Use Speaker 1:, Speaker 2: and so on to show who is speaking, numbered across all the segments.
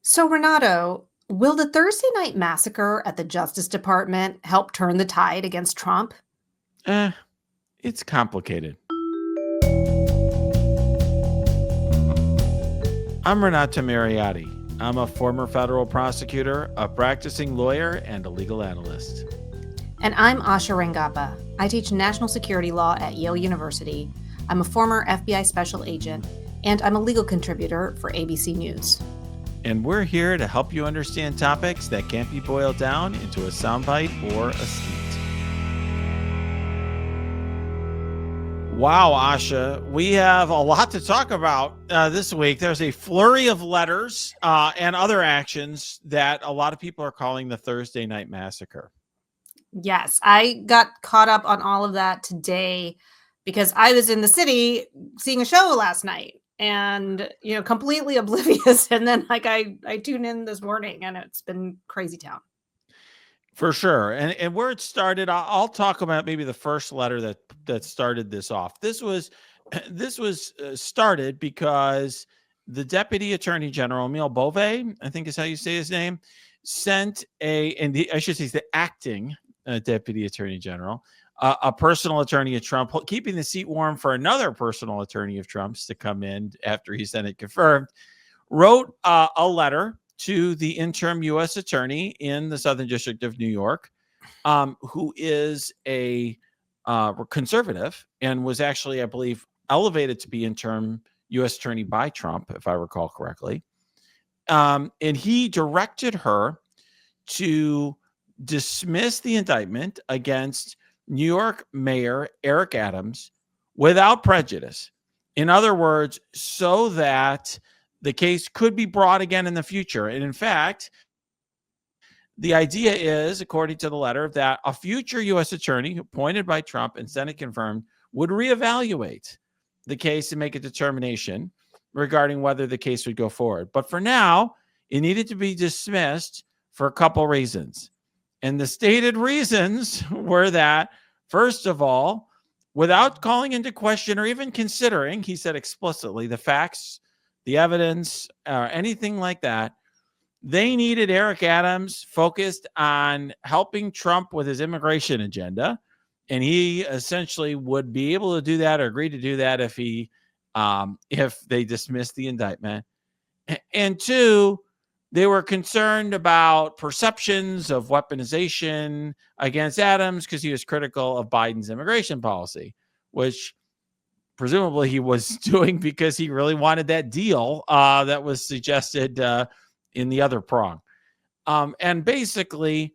Speaker 1: So, Renato, will the Thursday night massacre at the Justice Department help turn the tide against Trump?
Speaker 2: Eh, it's complicated. I'm Renato Mariotti. I'm a former federal prosecutor, a practicing lawyer, and a legal analyst.
Speaker 1: And I'm Asha Rangappa. I teach national security law at Yale University. I'm a former FBI special agent, and I'm a legal contributor for ABC News.
Speaker 2: And we're here to help you understand topics that can't be boiled down into a soundbite or a skit. Wow, Asha, we have a lot to talk about this week. There's a flurry of letters and other actions that a lot of people are calling the Thursday night massacre.
Speaker 1: Yes, I got caught up on all of that today because I was in the city seeing a show last night and completely oblivious, and then I tuned in this morning and it's been crazy town.
Speaker 2: For sure. And where it started, I'll talk about maybe the first letter that started this off. This was started because the Deputy Attorney General, Emile Bove, I think is how you say his name, sent I should say he's the acting Deputy Attorney General, a personal attorney of Trump, keeping the seat warm for another personal attorney of Trump's to come in after he sent it confirmed, wrote a letter to the interim U.S. attorney in the Southern District of New York, who is a conservative and was actually, I believe, elevated to be interim U.S. attorney by Trump, if I recall correctly. And he directed her to dismiss the indictment against New York Mayor Eric Adams without prejudice. In other words, so that the case could be brought again in the future. And in fact, the idea is, according to the letter, that a future U.S. attorney appointed by Trump and Senate confirmed would reevaluate the case and make a determination regarding whether the case would go forward. But for now, it needed to be dismissed for a couple reasons. And the stated reasons were that, first of all, without calling into question or even considering, he said explicitly, the facts, the evidence, or anything like that, they needed Eric Adams focused on helping Trump with his immigration agenda. And he essentially would be able to do that or agree to do that if they dismissed the indictment. And two, they were concerned about perceptions of weaponization against Adams because he was critical of Biden's immigration policy, which presumably he was doing because he really wanted that deal that was suggested in the other prong. And basically,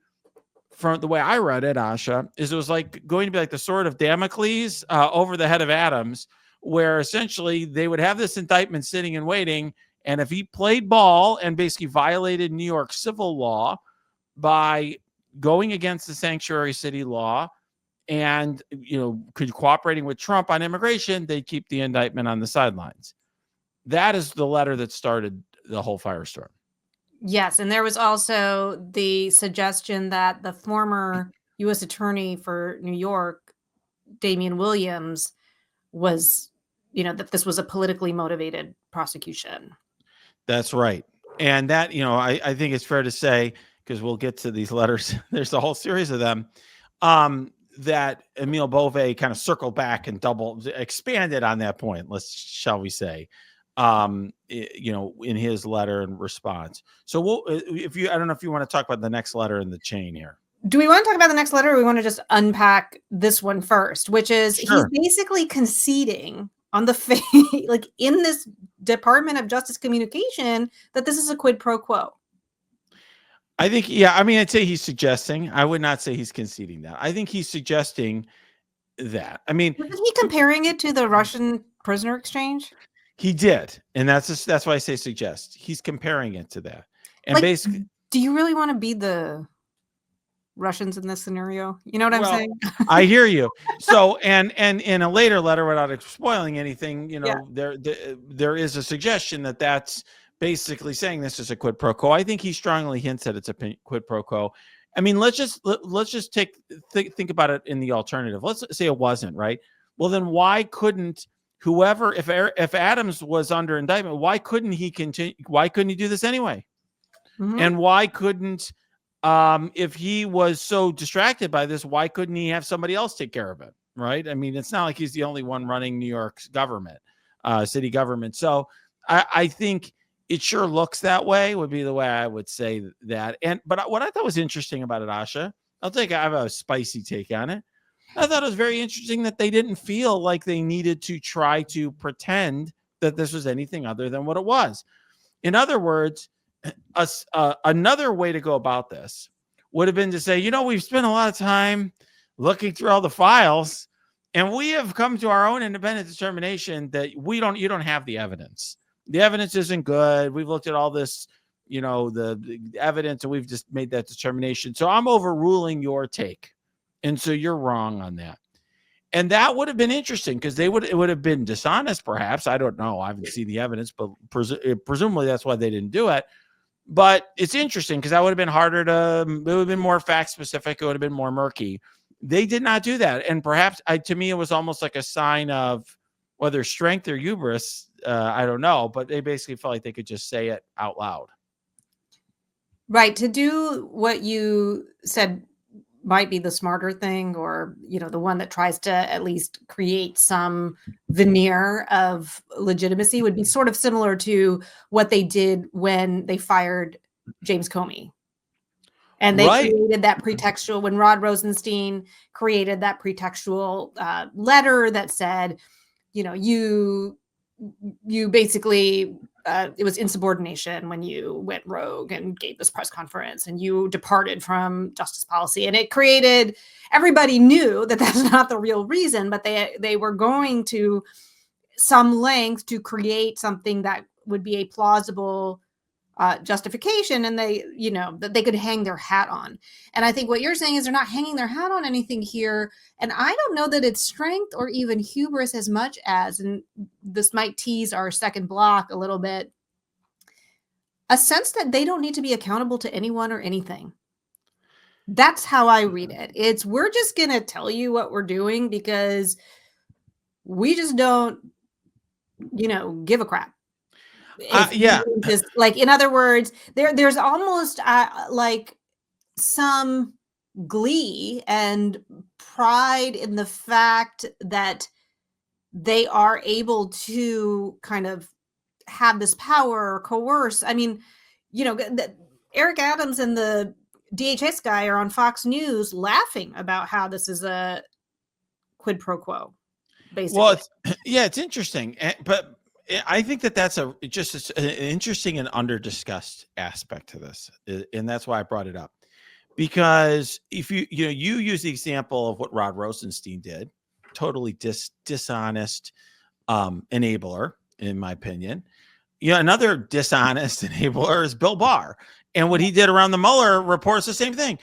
Speaker 2: from the way I read it, Asha, is it was like going to be like the sword of Damocles over the head of Adams, where essentially they would have this indictment sitting and waiting. And if he played ball and basically violated New York civil law by going against the sanctuary city law and, cooperating with Trump on immigration, they'd keep the indictment on the sidelines. That is the letter that started the whole firestorm.
Speaker 1: Yes, and there was also the suggestion that the former U.S. attorney for New York, Damian Williams, was, that this was a politically motivated prosecution.
Speaker 2: That's right. And that, I think it's fair to say, because we'll get to these letters, there's a whole series of them, that Emile Bove kind of circled back and expanded on that point, shall we say, in his letter and response. So I don't know if you want to talk about the next letter in the chain here.
Speaker 1: Do we want to talk about the next letter, or we want to just unpack this one first, which is He's basically conceding on the face, like in this Department of Justice communication, that this is a quid pro quo.
Speaker 2: I think, I'd say he's suggesting. I would not say he's conceding that. I think he's suggesting that. Isn't
Speaker 1: he comparing it to the Russian prisoner exchange?
Speaker 2: He did, and that's why I say suggest. He's comparing it to that, and basically,
Speaker 1: do you really want to be the Russians in this scenario? You know what I'm saying?
Speaker 2: I hear you. So, and in a later letter, without spoiling anything, there is a suggestion that that's basically saying this is a quid pro quo. I think he strongly hints that it's a quid pro quo. Let's just think about it in the alternative. Let's say it wasn't, right? Well, then why couldn't whoever, if Adams was under indictment, why couldn't he continue? Why couldn't he do this anyway?
Speaker 1: Mhm.
Speaker 2: And why couldn't, if he was so distracted by this, why couldn't he have somebody else take care of it? Right. I mean, it's not like he's the only one running New York's government, city government. So I think it sure looks that way, would be the way I would say that. But what I thought was interesting about it, Asha, I have a spicy take on it. I thought it was very interesting that they didn't feel like they needed to try to pretend that this was anything other than what it was. In other words, another way to go about this would have been to say, we've spent a lot of time looking through all the files, and we have come to our own independent determination that you don't have the evidence. The evidence isn't good. We've looked at all this, the evidence, and we've just made that determination. So I'm overruling your take. And so you're wrong on that. And that would have been interesting because it would have been dishonest, perhaps. I don't know. I haven't seen the evidence, but presumably that's why they didn't do it. But it's interesting because that would have been harder it would have been more fact specific. It would have been more murky. They did not do that. And perhaps to me, it was almost like a sign of whether strength or hubris. I don't know, but they basically felt like they could just say it out loud.
Speaker 1: Right. To do what you said might be the smarter thing, or, the one that tries to at least create some veneer of legitimacy, would be sort of similar to what they did when they fired James Comey. And they created that pretextual, when Rod Rosenstein created that pretextual letter that said, you basically, it was insubordination when you went rogue and gave this press conference and you departed from justice policy. And it created, everybody knew that that's not the real reason, but they were going to some length to create something that would be a plausible justification, and that they could hang their hat on. And I think what you're saying is they're not hanging their hat on anything here. And I don't know that it's strength or even hubris as much as, and this might tease our second block a little bit, a sense that they don't need to be accountable to anyone or anything. That's how I read it. We're just going to tell you what we're doing because we just don't, give a crap.
Speaker 2: Yeah.
Speaker 1: Just, like, in other words, there's almost like some glee and pride in the fact that they are able to kind of have this power or coerce. I mean, Eric Adams and the DHS guy are on Fox News laughing about how this is a quid pro quo, basically.
Speaker 2: Well, it's interesting, but I think that's just an interesting and under-discussed aspect to this, and that's why I brought it up. Because if you use the example of what Rod Rosenstein did, totally dishonest enabler, in my opinion. Another dishonest enabler is Bill Barr, and what he did around the Mueller reports the same thing.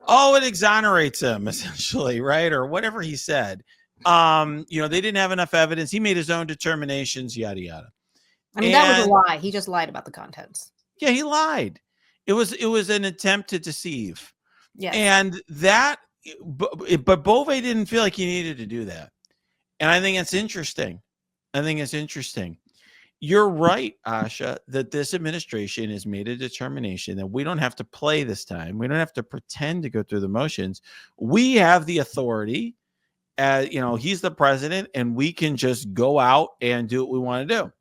Speaker 2: Oh, it exonerates him essentially, right, or whatever he said. They didn't have enough evidence. He made his own determinations, yada yada.
Speaker 1: I mean, that was a lie. He just lied about the contents.
Speaker 2: Yeah, he lied. It was an attempt to deceive.
Speaker 1: Yes.
Speaker 2: And that, but Bove didn't feel like he needed to do that. And I think it's interesting. You're right, Asha, that this administration has made a determination that we don't have to play this time. We don't have to pretend to go through the motions. We have the authority. He's the president, and we can just go out and do what we want to do.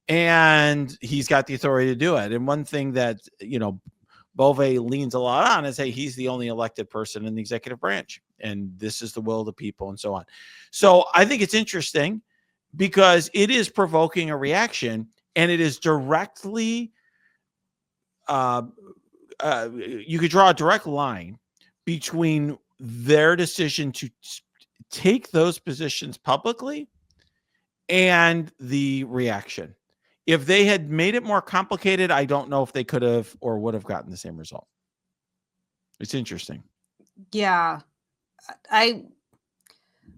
Speaker 2: And he's got the authority to do it. And one thing that, Bove leans a lot on is, hey, he's the only elected person in the executive branch, and this is the will of the people, and so on. So I think it's interesting because it is provoking a reaction, and it is directly, you could draw a direct line between their decision to take those positions publicly and the reaction. If they had made it more complicated, I don't know if they could have or would have gotten the same result. It's interesting.
Speaker 1: Yeah.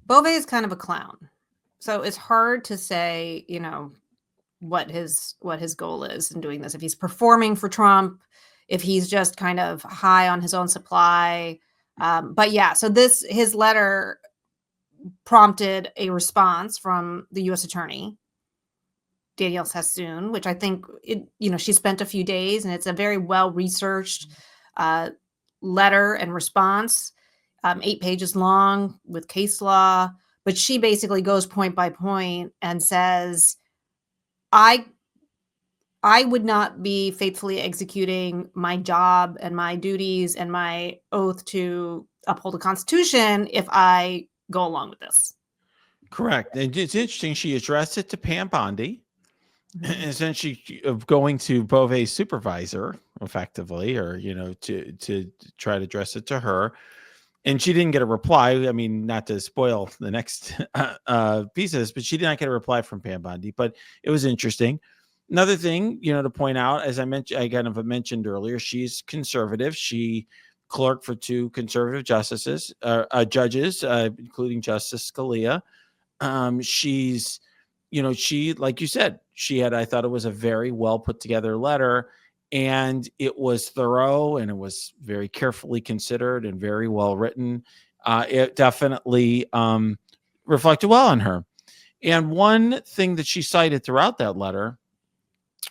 Speaker 1: Bove is kind of a clown. So it's hard to say, what his goal is in doing this. If he's performing for Trump, if he's just kind of high on his own supply. But yeah, so his letter prompted a response from the U.S. attorney. Danielle Sassoon, which I think she spent a few days, and it's a very well researched letter and response, 8 pages long with case law. But she basically goes point by point and says, I would not be faithfully executing my job and my duties and my oath to uphold the Constitution if I go along with this.
Speaker 2: Correct. And it's interesting. She addressed it to Pam Bondi, essentially of going to Beauvais' supervisor effectively, or, to try to address it to her. And she didn't get a reply. I mean, not to spoil the next pieces, but she did not get a reply from Pam Bondi. But it was interesting. Another thing, to point out, as I mentioned earlier, she's conservative. She clerked for 2 conservative judges, including Justice Scalia. She's, she, like you said, I thought it was a very well put together letter, and it was thorough, and it was very carefully considered and very well written. It definitely reflected well on her. And one thing that she cited throughout that letter,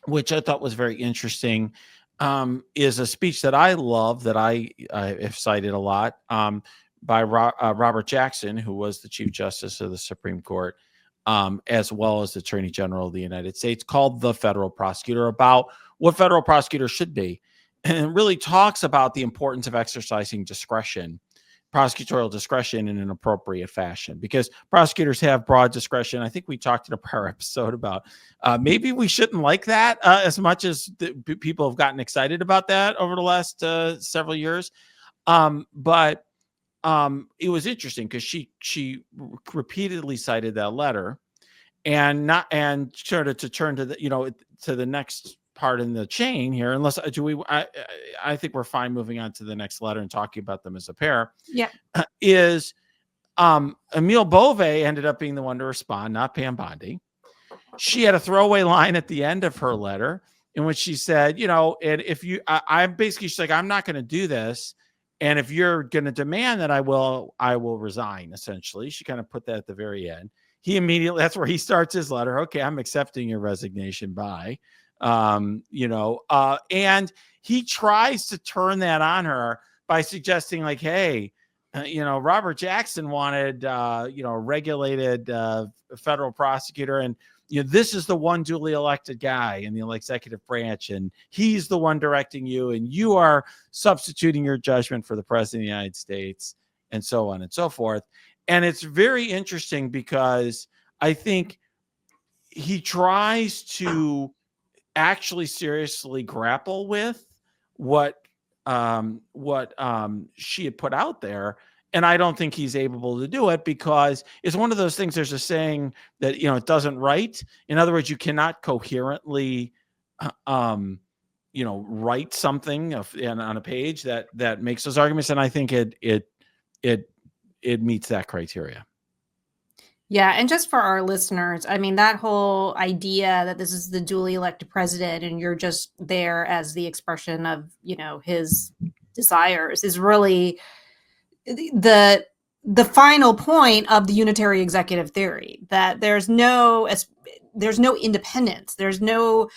Speaker 2: which I thought was very interesting, is a speech that I love, that I have cited a lot, by Robert Jackson, who was the Chief Justice of the Supreme Court, as well as the Attorney General of the United States, called The Federal Prosecutor, about what federal prosecutors should be. And it really talks about the importance of exercising discretion, prosecutorial discretion, in an appropriate fashion, because prosecutors have broad discretion. I think we talked in a prior episode about maybe we shouldn't like that as much as people have gotten excited about that over the last several years. But it was interesting because she repeatedly cited that letter, and sort of to turn to the to the next part in the chain here. Unless I think we're fine moving on to the next letter and talking about them as a pair.
Speaker 1: Yeah,
Speaker 2: is Emile Beauvais ended up being the one to respond, not Pam Bondi. She had a throwaway line at the end of her letter in which she said, and if you, I'm basically, she's like, I'm not going to do this. And if you're going to demand that I will resign, essentially. She kind of put that at the very end. He immediately, that's where he starts his letter. Okay, I'm accepting your resignation. Bye. And he tries to turn that on her by suggesting, like, hey, Robert Jackson wanted, a regulated federal prosecutor, and this is the one duly elected guy in the executive branch, and he's the one directing you, and you are substituting your judgment for the president of the United States, and so on and so forth. And it's very interesting because I think he tries to actually seriously grapple with what she had put out there. And I don't think he's able to do it because it's one of those things. There's a saying that, it doesn't write. In other words, you cannot coherently, write something on a page that makes those arguments. And I think it meets that criteria.
Speaker 1: Yeah. And just for our listeners, I mean, that whole idea that this is the duly elected president and you're just there as the expression of, his desires is really the final point of the unitary executive theory, that there's no independence. There's no,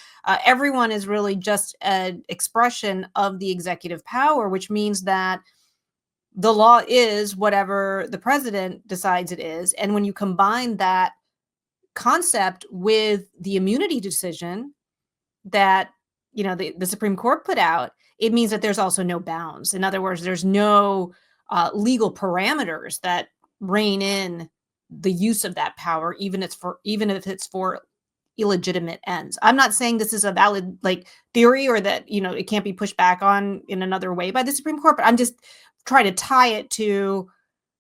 Speaker 1: everyone is really just an expression of the executive power, which means that the law is whatever the president decides it is. And when you combine that concept with the immunity decision that, the Supreme Court put out, it means that there's also no bounds. In other words, there's no legal parameters that rein in the use of that power, even if it's for illegitimate ends. I'm not saying this is a valid theory or that it can't be pushed back on in another way by the Supreme Court, but I'm just trying to tie it to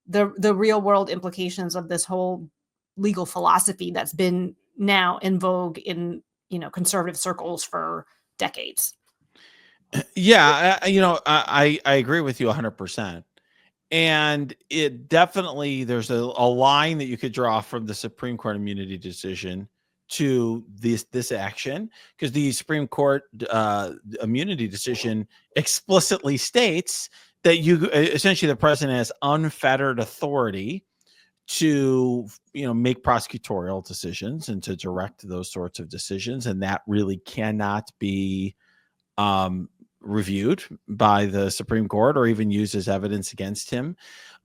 Speaker 1: the real world implications of this whole legal philosophy that's been now in vogue in conservative circles for decades.
Speaker 2: Yeah, I agree with you 100%. And it definitely, there's a line that you could draw from the Supreme Court immunity decision to this action, because the Supreme Court immunity decision explicitly states that essentially the president has unfettered authority to, make prosecutorial decisions and to direct those sorts of decisions. And that really cannot be reviewed by the Supreme Court or even used as evidence against him.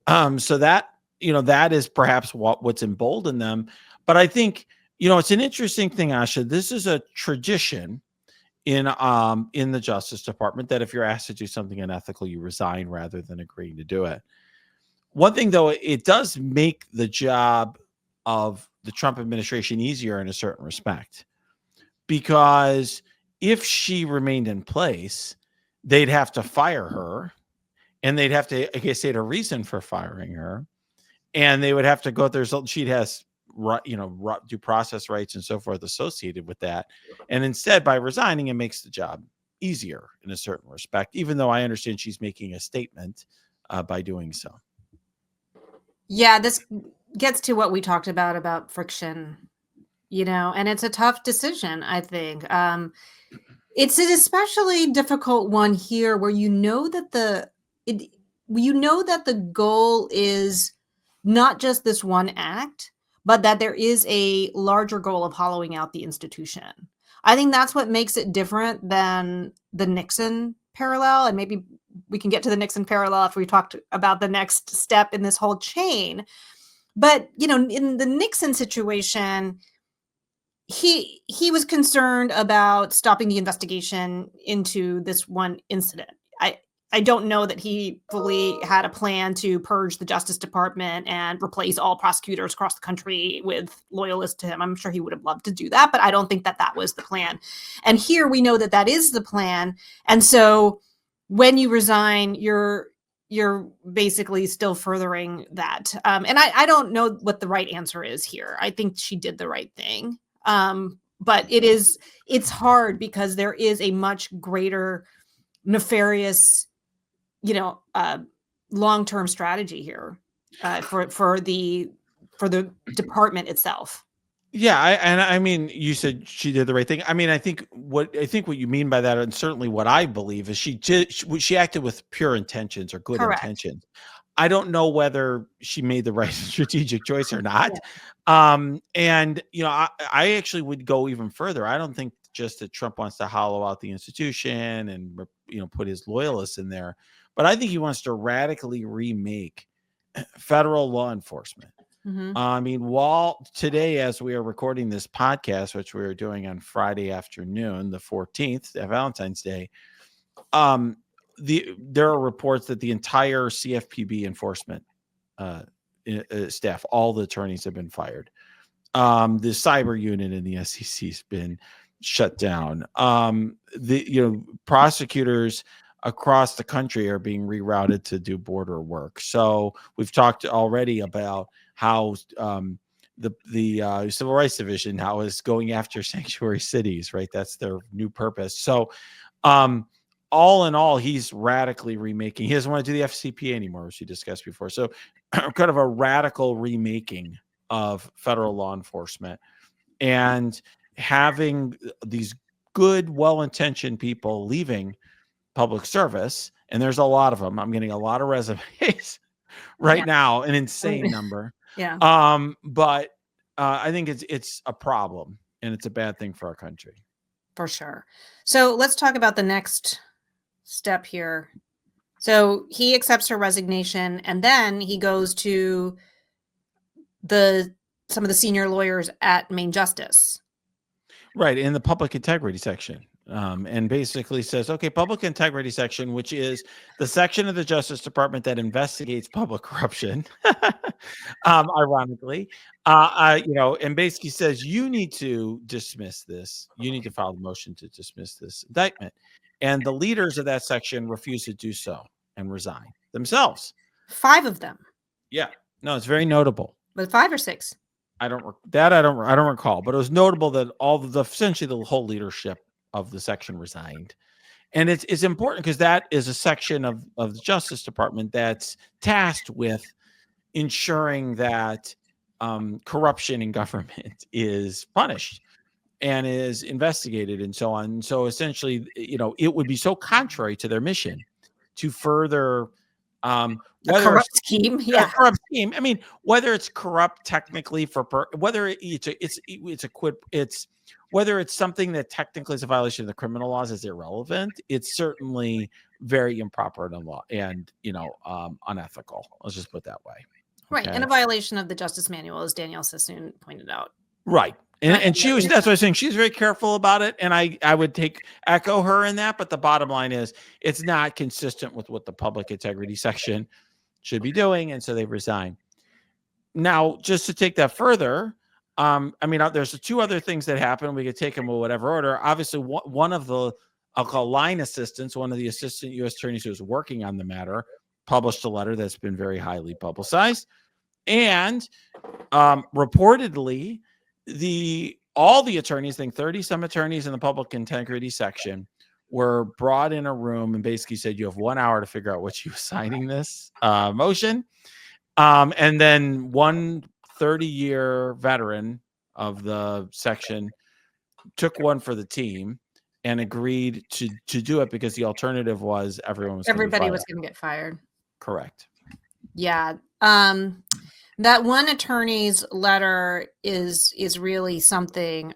Speaker 2: So that, that is perhaps what's emboldened them. But I think, it's an interesting thing, Asha. This is a tradition in the Justice Department that if you're asked to do something unethical, you resign rather than agreeing to do it. One thing, though, it does make the job of the Trump administration easier in a certain respect, because if she remained in place, they'd have to fire her, and they'd have to, I guess, state a reason for firing her, and they would have to go there. She has, due process rights and so forth associated with that. And instead, by resigning, it makes the job easier in a certain respect, even though I understand she's making a statement by doing so.
Speaker 1: Yeah, this gets to what we talked about friction, and it's a tough decision, I think. It's an especially difficult one here where that the goal is not just this one act, but that there is a larger goal of hollowing out the institution. I think that's what makes it different than the Nixon parallel. And maybe we can get to the Nixon parallel after we talked about the next step in this whole chain. But, in the Nixon situation, he was concerned about stopping the investigation into this one incident. I don't know that he fully had a plan to purge the Justice Department and replace all prosecutors across the country with loyalists to him. I'm sure he would have loved to do that, but I don't think that was the plan. And here we know that is the plan. And so when you resign, you're basically still furthering that. And I don't know what the right answer is here. I think she did the right thing. But it's hard because there is a much greater nefarious, long-term strategy here for the department itself.
Speaker 2: Yeah, I mean, you said she did the right thing. I mean, I think what you mean by that, and certainly what I believe, is she acted with pure intentions or good intentions. I don't know whether she made the right strategic choice or not. Yeah. And I actually would go even further. I don't think just that Trump wants to hollow out the institution and put his loyalists in there, but I think he wants to radically remake federal law enforcement. Mm-hmm. I mean, while today, as we are recording this podcast, which we are doing on Friday afternoon, the 14th, Valentine's Day, there are reports that the entire CFPB enforcement staff, all the attorneys, have been fired. The cyber unit in the SEC has been shut down. Prosecutors across the country are being rerouted to do border work. So we've talked already about how the Civil Rights Division now is going after sanctuary cities, right? That's their new purpose. So all in all, he's radically remaking. He doesn't want to do the FCPA anymore, which we discussed before. So kind of a radical remaking of federal law enforcement, and having these good, well-intentioned people leaving public service. And there's a lot of them. I'm getting a lot of resumes right now, an insane number.
Speaker 1: Yeah.
Speaker 2: But I think it's a problem, and it's a bad thing for our country.
Speaker 1: For sure. So let's talk about the next step here. So he accepts her resignation, and then he goes to some of the senior lawyers at Main Justice.
Speaker 2: Right, in the public integrity section. And basically says, okay, public integrity section, which is the section of the Justice Department that investigates public corruption, ironically, and basically says, you need to dismiss this. You need to file a motion to dismiss this indictment. And the leaders of that section refuse to do so and resign themselves.
Speaker 1: 5 of them.
Speaker 2: Yeah, no, it's very notable.
Speaker 1: But 5 or 6?
Speaker 2: I don't recall, but it was notable that essentially the whole leadership of the section resigned. And it's important because that is a section of the Justice Department that's tasked with ensuring that corruption in government is punished and is investigated and so on. So essentially, it would be so contrary to their mission to further
Speaker 1: A
Speaker 2: Whether
Speaker 1: corrupt scheme.
Speaker 2: a
Speaker 1: Yeah.
Speaker 2: corrupt scheme. I mean, whether it's corrupt technically whether it's whether it's something that technically is a violation of the criminal laws is irrelevant. It's certainly very improper and unethical. Let's just put it that way.
Speaker 1: Right.
Speaker 2: Okay.
Speaker 1: And a violation of the Justice Manual, as Danielle Sassoon pointed out.
Speaker 2: Right. And she was, that's what I was saying. She's very careful about it. And I would echo her in that. But the bottom line is it's not consistent with what the public integrity section should be doing. And so they've resigned. Now, just to take that further, there's two other things that happen. We could take them in whatever order. Obviously, one of the, I'll call line assistants, one of the assistant U.S. attorneys who was working on the matter, published a letter that's been very highly publicized. And reportedly, all the attorneys, I think 30 some attorneys in the public integrity section, were brought in a room and basically said, you have 1 hour to figure out what you was signing this motion. And then one 30-year veteran of the section took one for the team and agreed to do it because the alternative was everybody was
Speaker 1: going to get fired.
Speaker 2: Correct.
Speaker 1: Yeah. That one attorney's letter is really something.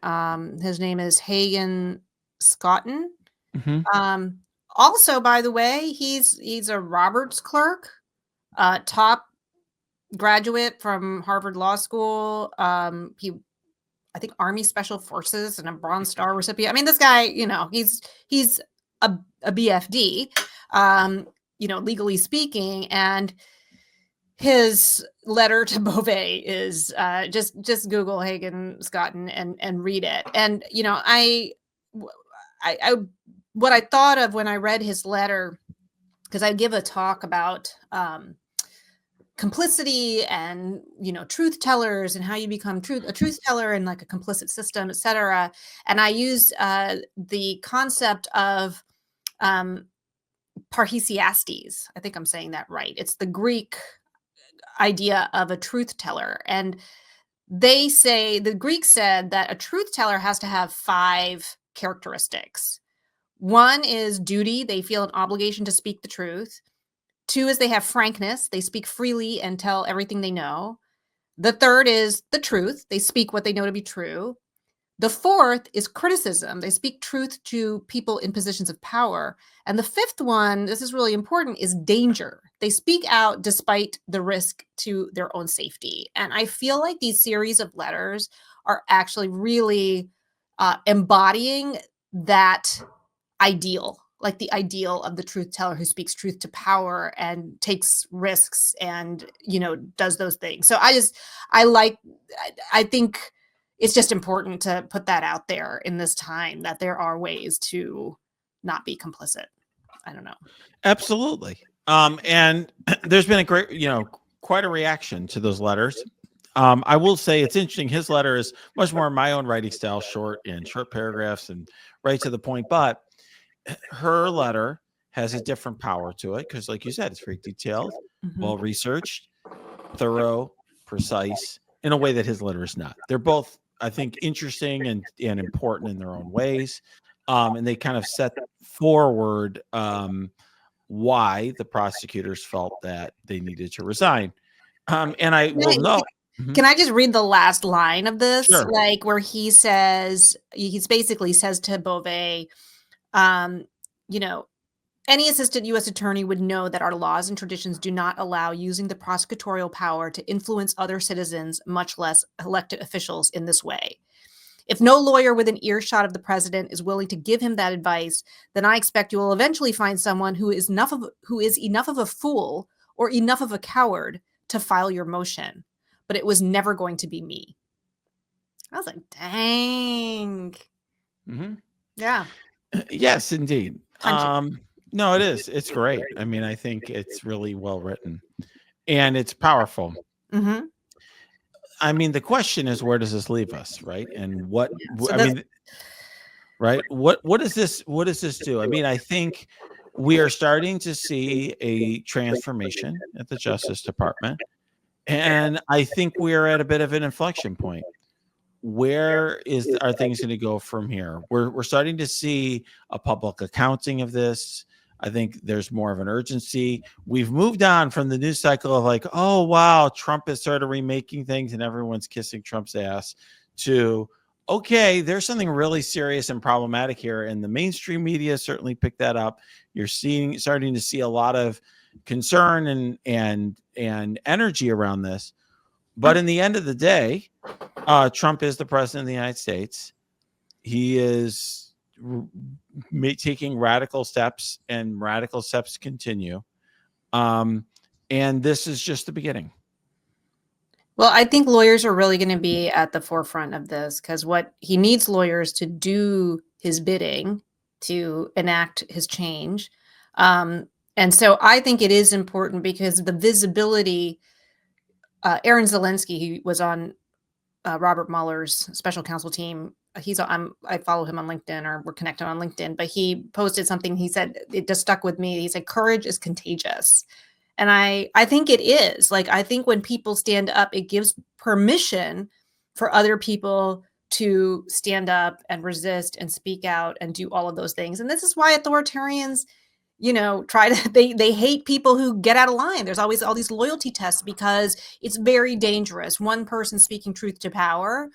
Speaker 1: His name is Hagen Scotton.
Speaker 2: Mm-hmm.
Speaker 1: Also, by the way, he's a Roberts clerk, top graduate from Harvard Law School. I think Army Special Forces and a Bronze Star recipient. I mean, this guy, he's a BFD, legally speaking, and his letter to Beauvais is just Google Hagen Scotton and read it. And what I thought of when I read his letter, because I give a talk about complicity and truth tellers and how you become a truth teller in like a complicit system, etc. And I use the concept of parrhesiastes. I think I'm saying that right. It's the Greek idea of a truth teller, and the Greeks said that a truth teller has to have 5 characteristics. 1 is duty. They feel an obligation to speak the truth. 2 is they have frankness. They speak freely and tell everything they know. The 3rd is the truth. They speak what they know to be true. The 4th is criticism. They speak truth to people in positions of power. And the 5th one, this is really important, is danger. They speak out despite the risk to their own safety. And I feel like these series of letters are actually really embodying that ideal, like the ideal of the truth teller who speaks truth to power and takes risks and, does those things. So I think it's just important to put that out there in this time, that there are ways to not be complicit. I don't know.
Speaker 2: Absolutely. And there's been quite a reaction to those letters. I will say it's interesting. His letter is much more my own writing style, short paragraphs and right to the point. But her letter has a different power to it because, like you said, it's very detailed, well-researched, thorough, precise, in a way that his letter is not. They're both, I think, interesting and important in their own ways. And they kind of set forward why the prosecutors felt that they needed to resign. And I will know.
Speaker 1: Can I just read the last line of this?
Speaker 2: Sure.
Speaker 1: Like where he basically says to Beauvais, any assistant U.S. attorney would know that our laws and traditions do not allow using the prosecutorial power to influence other citizens, much less elected officials, in this way. If no lawyer within earshot of the president is willing to give him that advice, then I expect you will eventually find someone who is enough of a fool or enough of a coward to file your motion. But it was never going to be me. I was like, dang.
Speaker 2: Mm-hmm.
Speaker 1: Yeah.
Speaker 2: Yes, indeed. No, it is. It's great. I mean, I think it's really well written and it's powerful.
Speaker 1: Mm-hmm.
Speaker 2: I mean, the question is, where does this leave us, right? And what right? What does this do? I mean, I think we are starting to see a transformation at the Justice Department, and I think we are at a bit of an inflection point. Where are things going to go from here? We're starting to see a public accounting of this. I think there's more of an urgency. We've moved on from the news cycle of like, oh, wow, Trump is sort of remaking things and everyone's kissing Trump's ass, to, okay, there's something really serious and problematic here. And the mainstream media certainly picked that up. You're starting to see a lot of concern and energy around this. But in the end of the day, Trump is the president of the United States. He is taking radical steps, and radical steps continue. And this is just the beginning.
Speaker 1: Well, I think lawyers are really going to be at the forefront of this, because what he needs lawyers to do his bidding, to enact his change. And so I think it is important because the visibility. Aaron Zelensky, he was on Robert Mueller's special counsel team. I follow him on LinkedIn, or we're connected on LinkedIn, but he posted something. He said, it just stuck with me. He said, courage is contagious. And I think it is. Like, I think when people stand up, it gives permission for other people to stand up and resist and speak out and do all of those things. And this is why authoritarians, try to, they hate people who get out of line. There's always all these loyalty tests because it's very dangerous. One person speaking truth to power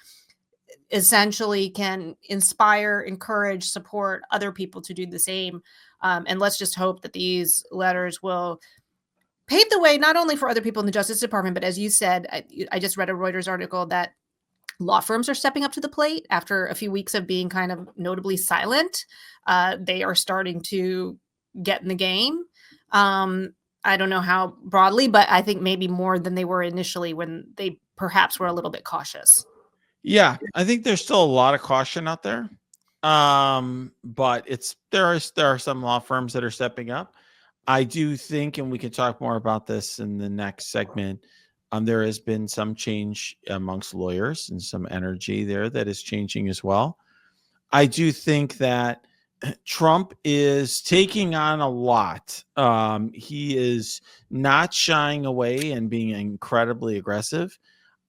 Speaker 1: essentially can inspire, encourage, support other people to do the same. And let's just hope that these letters will pave the way not only for other people in the Justice Department, but as you said, I just read a Reuters article that law firms are stepping up to the plate after a few weeks of being kind of notably silent. They are starting to get in the game. I don't know how broadly, but I think maybe more than they were initially when they perhaps were a little bit cautious.
Speaker 2: Yeah, I think there's still a lot of caution out there. But there are some law firms that are stepping up. I do think, and we can talk more about this in the next segment, there has been some change amongst lawyers and some energy there that is changing as well. I do think that Trump is taking on a lot. He is not shying away and being incredibly aggressive.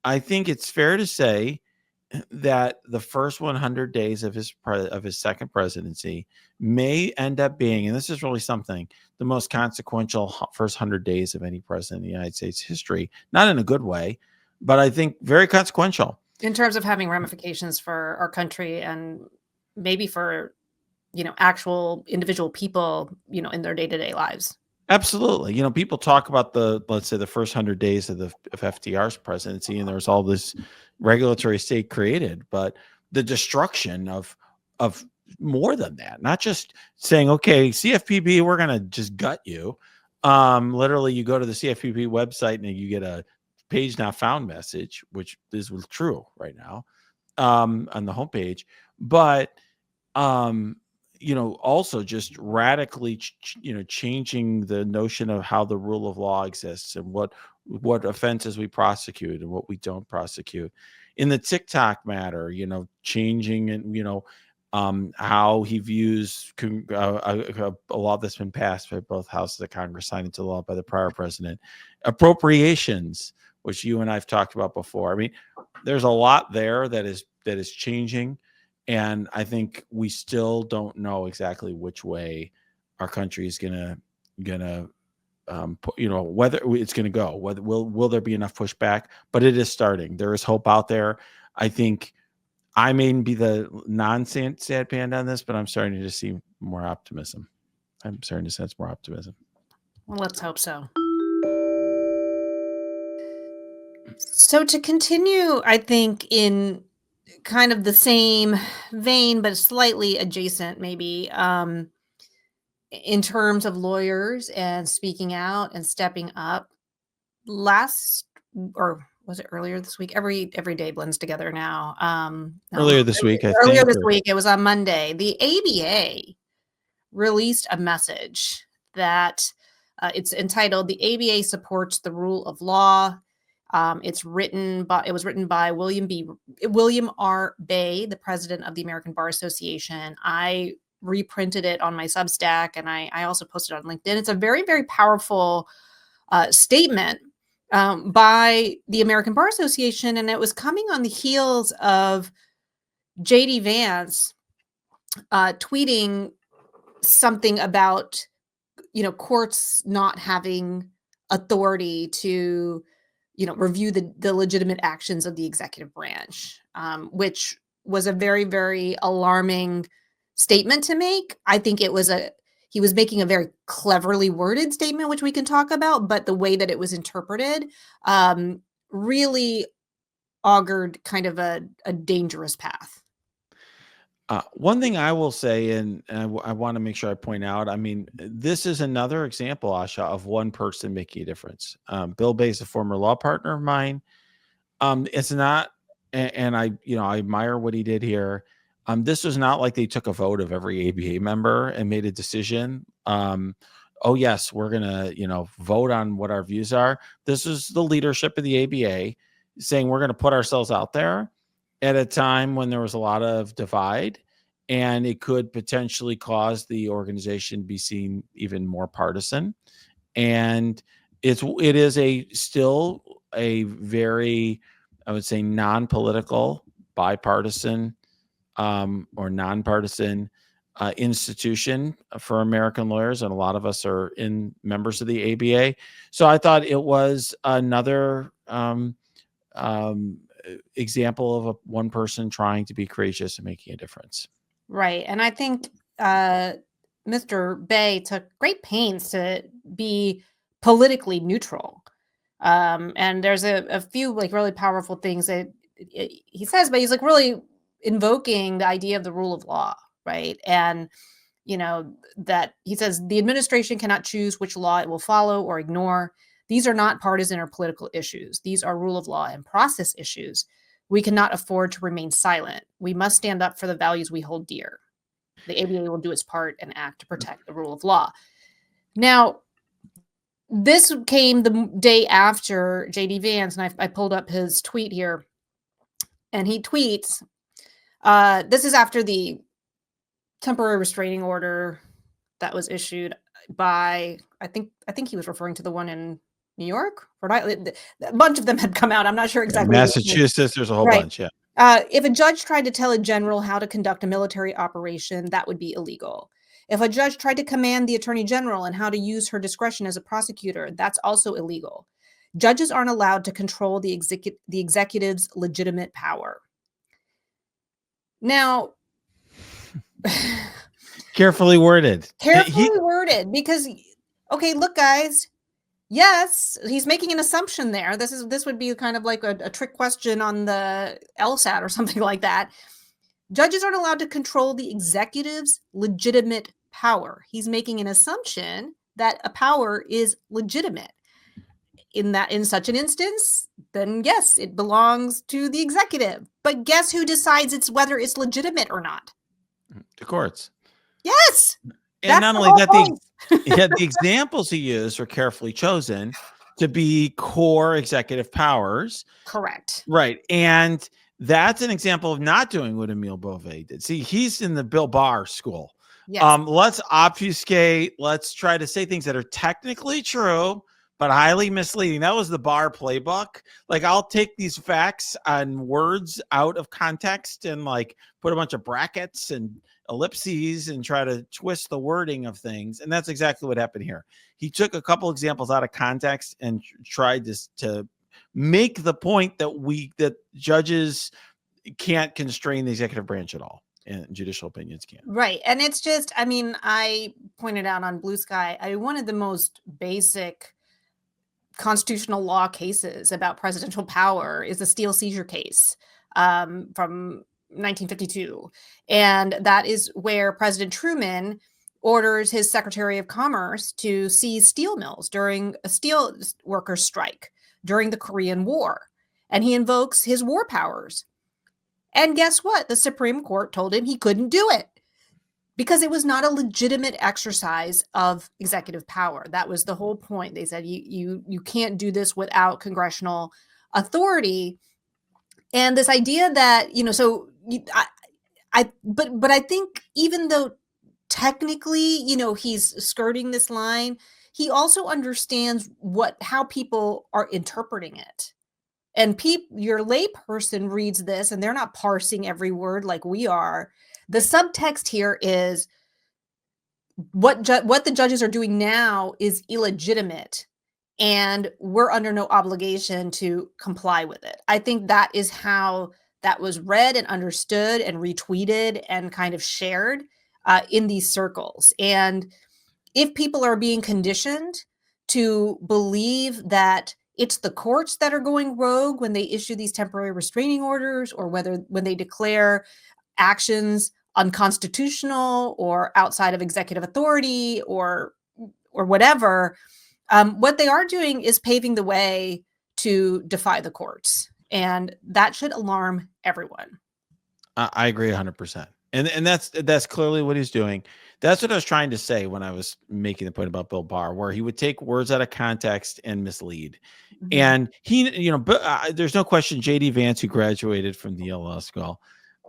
Speaker 2: I think it's fair to say that the first 100 days of his second presidency may end up being, and this is really something, the most consequential first 100 days of any president in the United States history. Not in a good way, but I think very consequential
Speaker 1: in terms of having ramifications for our country and maybe for actual individual people in their day-to-day lives.
Speaker 2: Absolutely. People talk about let's say the first 100 days of FDR's presidency, and there's all this regulatory state created, but the destruction of more than that, not just saying, okay, CFPB, we're going to just gut you. Literally, you go to the CFPB website and you get a page not found message, which is true right now, on the homepage. But, also just radically, changing the notion of how the rule of law exists and what offenses we prosecute and what we don't prosecute. In the TikTok matter, changing and, how he views a law that's been passed by both houses of Congress, signed into law by the prior president, appropriations, which you and I've talked about before. I mean, there's a lot there that is changing. And I think we still don't know exactly which way our country is gonna whether it's gonna go. Whether will there be enough pushback? But it is starting. There is hope out there. I think I may be the sad panda on this, but I'm starting to see more optimism. I'm starting to sense more optimism.
Speaker 1: Well, let's hope so. So to continue, I think in kind of the same vein, but slightly adjacent, maybe, in terms of lawyers and speaking out and stepping up. Or was it earlier this week? Every day blends together now.
Speaker 2: Earlier this week,
Speaker 1: earlier this week, it was on Monday. The ABA released a message that it's entitled "The ABA Supports the Rule of Law." It was written by William R. Bay, the president of the American Bar Association. I reprinted it on my Substack, and I also posted it on LinkedIn. It's a very, very powerful statement by the American Bar Association, and it was coming on the heels of J.D. Vance tweeting something about courts not having authority to, review the legitimate actions of the executive branch, which was a very, very alarming statement to make. I think he was making a very cleverly worded statement, which we can talk about, but the way that it was interpreted really augured kind of a dangerous path.
Speaker 2: One thing I will say, and I want to make sure I point out, I mean, this is another example, Asha, of one person making a difference. Bill Bay is a former law partner of mine. It's not, and I, I admire what he did here. This was not like they took a vote of every ABA member and made a decision. Oh yes, we're gonna, vote on what our views are. This is the leadership of the ABA saying we're gonna put ourselves out there at a time when there was a lot of divide, and it could potentially cause the organization to be seen even more partisan. And it is still a very, I would say, non-political, bipartisan, or nonpartisan institution for American lawyers, and a lot of us are members of the ABA. So I thought it was another example of one person trying to be courageous and making a difference.
Speaker 1: Right. And I think Mr. Bay took great pains to be politically neutral. And there's a few like really powerful things that he says, but he's like really invoking the idea of the rule of law, right? And that he says the administration cannot choose which law it will follow or ignore. These are not partisan or political issues. These are rule of law and process issues. We cannot afford to remain silent. We must stand up for the values we hold dear. The ABA will do its part and act to protect the rule of law. Now, this came the day after J.D. Vance, and I pulled up his tweet here, and he tweets, this is after the temporary restraining order that was issued by, I think he was referring to the one in New York, a bunch of them had come out. I'm not sure exactly.
Speaker 2: Massachusetts, there's a whole bunch, yeah.
Speaker 1: If a judge tried to tell a general how to conduct a military operation, that would be illegal. If a judge tried to command the attorney general and how to use her discretion as a prosecutor, that's also illegal. Judges aren't allowed to control the executive's legitimate power. Now,
Speaker 2: carefully worded.
Speaker 1: Because, okay, look, guys. Yes, he's making an assumption there. This would be kind of like a trick question on the LSAT or something like that. Judges aren't allowed to control the executive's legitimate power. He's making an assumption that a power is legitimate. In such an instance, then yes, it belongs to the executive. But guess who decides whether it's legitimate or not?
Speaker 2: The courts.
Speaker 1: Yes.
Speaker 2: And not only that, the examples he used are carefully chosen to be core executive powers.
Speaker 1: Correct.
Speaker 2: Right. And that's an example of not doing what Emile Beauvais did. See, he's in the Bill Barr school. Yes. Let's obfuscate. Let's try to say things that are technically true, but highly misleading. That was the Barr playbook. Like, I'll take these facts and words out of context and like put a bunch of brackets and ellipses and try to twist the wording of things. And that's exactly what happened here. He took a couple examples out of context and tried to make the point that judges can't constrain the executive branch at all, and judicial opinions can't.
Speaker 1: Right. And it's just, I mean, I pointed out on Blue Sky, one of the most basic constitutional law cases about presidential power is the Steele seizure case from 1952. And that is where President Truman orders his Secretary of Commerce to seize steel mills during a steel workers' strike during the Korean War. And he invokes his war powers. And guess what? The Supreme Court told him he couldn't do it because it was not a legitimate exercise of executive power. That was the whole point. They said you can't do this without congressional authority. And this idea that, but I think even though technically, he's skirting this line, he also understands how people are interpreting it. And your layperson reads this and they're not parsing every word like we are. The subtext here is what the judges are doing now is illegitimate, and we're under no obligation to comply with it. I think that is how that was read and understood and retweeted and kind of shared in these circles. And if people are being conditioned to believe that it's the courts that are going rogue when they issue these temporary restraining orders, or whether when they declare actions unconstitutional or outside of executive authority or whatever, what they are doing is paving the way to defy the courts, and that should alarm everyone.
Speaker 2: I agree 100%. And that's clearly what he's doing. That's what I was trying to say when I was making the point about Bill Barr, where he would take words out of context and mislead.
Speaker 1: Mhm.
Speaker 2: And he, but there's no question JD Vance, who graduated from the Yale Law School,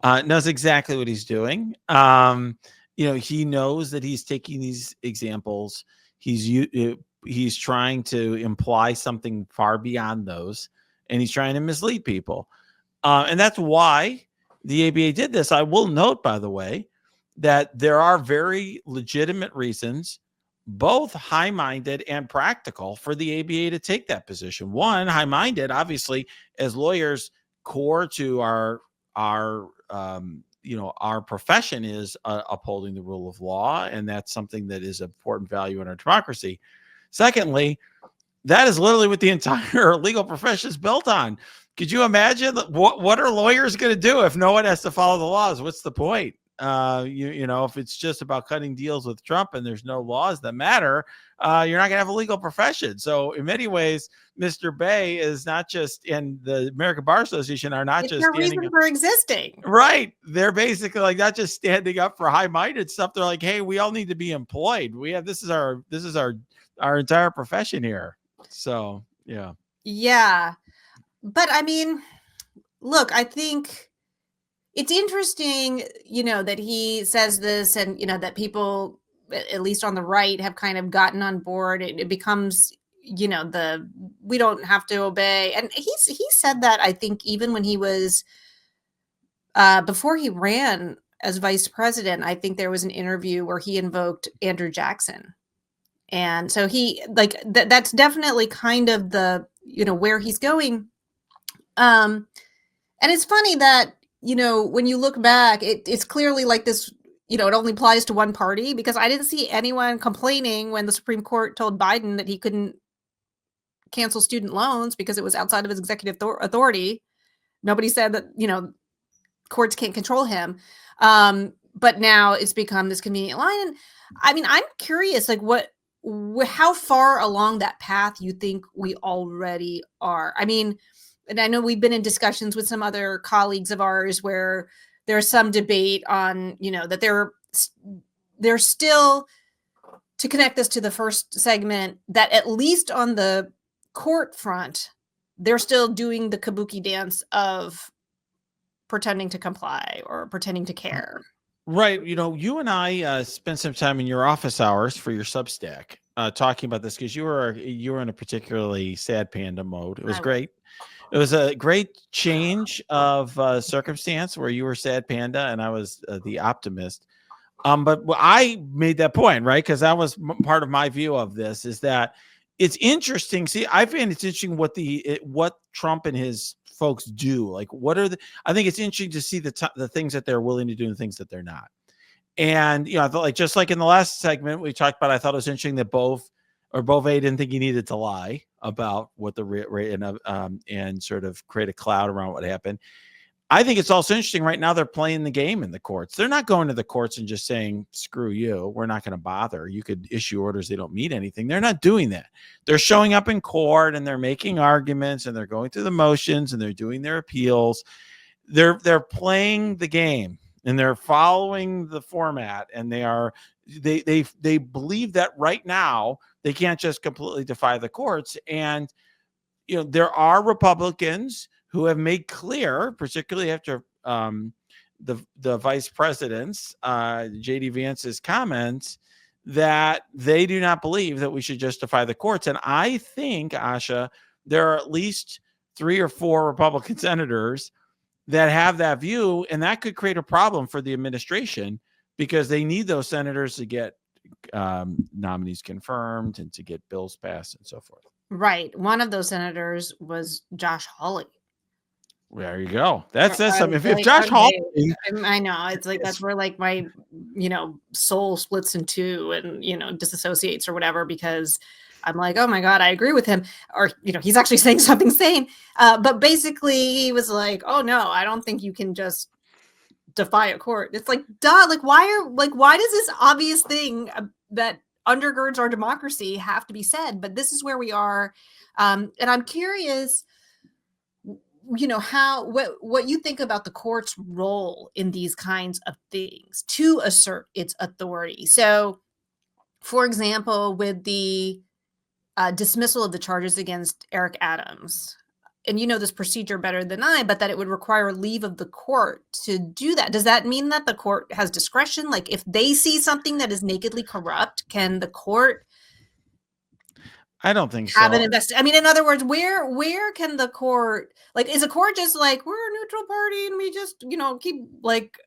Speaker 2: knows exactly what he's doing. He knows that he's taking these examples. He's trying to imply something far beyond those, and he's trying to mislead people. And that's why the ABA did this. I will note, by the way, that there are very legitimate reasons, both high-minded and practical, for the ABA to take that position. One, high-minded, obviously, as lawyers, core to our profession is upholding the rule of law, and that's something that is an important value in our democracy. Secondly, that is literally what the entire legal profession is built on. Could you imagine what are lawyers going to do if no one has to follow the laws? What's the point? If it's just about cutting deals with Trump and there's no laws that matter, you're not going to have a legal profession. So in many ways, Mr. Bay is not just, and the American Bar Association are not
Speaker 1: It's
Speaker 2: just
Speaker 1: their
Speaker 2: standing
Speaker 1: reason for existing.
Speaker 2: right. They're basically like not just standing up for high-minded stuff. They're like, hey, we all need to be employed. This is our entire profession here. So yeah.
Speaker 1: Yeah. But I mean, look, I think it's interesting, that he says this, and, that people, at least on the right, have kind of gotten on board. It becomes, we don't have to obey. And he said that, I think, even when he was, before he ran as vice president, I think there was an interview where he invoked Andrew Jackson. And so he, like, that's definitely kind of the, where he's going. And it's funny that, when you look back, it's clearly like this, it only applies to one party, because I didn't see anyone complaining when the Supreme Court told Biden that he couldn't cancel student loans because it was outside of his executive authority. Nobody said that, courts can't control him. But now it's become this convenient line. And I mean, I'm curious, like, how far along that path you think we already are. I mean, and I know we've been in discussions with some other colleagues of ours where there's some debate on, that they're still, to connect this to the first segment, that at least on the court front, they're still doing the kabuki dance of pretending to comply or pretending to care.
Speaker 2: Right. You and I spent some time in your office hours for your Substack talking about this, because you were in a particularly sad panda mode. It was great. It was a great change of circumstance where you were sad panda and I was the optimist. But I made that point, right? Because that was part of my view of this, is that it's interesting. See, I find it's interesting what Trump and his folks do. Like, I think it's interesting to see the things that they're willing to do and things that they're not. And, I thought, like, just like in the last segment we talked about, I thought it was interesting that Bove didn't think he needed to lie about what the rate and sort of create a cloud around what happened. I think it's also interesting right now they're playing the game in the courts. They're not going to the courts and just saying, screw you, we're not going to bother. You could issue orders, they don't mean anything. They're not doing that. They're showing up in court and they're making arguments and they're going through the motions and they're doing their appeals. They're playing the game and they're following the format, and they believe that right now they can't just completely defy the courts. And there are Republicans who have made clear, particularly after the vice president's JD Vance's comments, that they do not believe that we should justify the courts. And I think, Asha, there are at least 3 or 4 Republican senators that have that view, and that could create a problem for the administration, because they need those senators to get nominees confirmed and to get bills passed and so forth.
Speaker 1: Right. One of those senators was Josh Hawley.
Speaker 2: There you go. That's something. If
Speaker 1: Like,
Speaker 2: Josh Hawley,
Speaker 1: I know it's like that's where like my soul splits in two and disassociates or whatever, because I'm like, oh my god, I agree with him, or he's actually saying something sane. But basically, he was like, oh no, I don't think you can just defy a court. It's like, duh, like why does this obvious thing that undergirds our democracy have to be said? But this is where we are, and I'm curious what you think about the court's role in these kinds of things to assert its authority. So for example, with the dismissal of the charges against Eric Adams, and this procedure better than I, but that it would require leave of the court to do that. Does that mean that the court has discretion? Like if they see something that is nakedly corrupt, can the court
Speaker 2: I don't think
Speaker 1: have
Speaker 2: so.
Speaker 1: an I mean, in other words, where can the court, like, is a court just like, we're a neutral party and we just, keep like.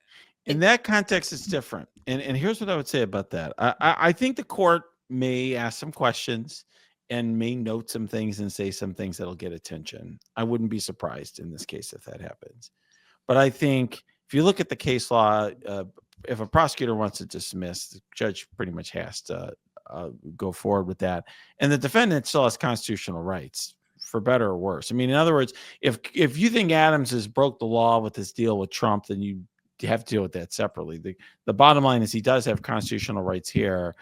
Speaker 2: In that context, it's different. And here's what I would say about that. I think the court may ask some questions and may note some things and say some things that'll get attention. I wouldn't be surprised in this case if that happens. But I think if you look at the case law, if a prosecutor wants to dismiss, the judge pretty much has to go forward with that. And the defendant still has constitutional rights, for better or worse. I mean, in other words, if you think Adams has broke the law with this deal with Trump, then you have to deal with that separately. The bottom line is he does have constitutional rights here.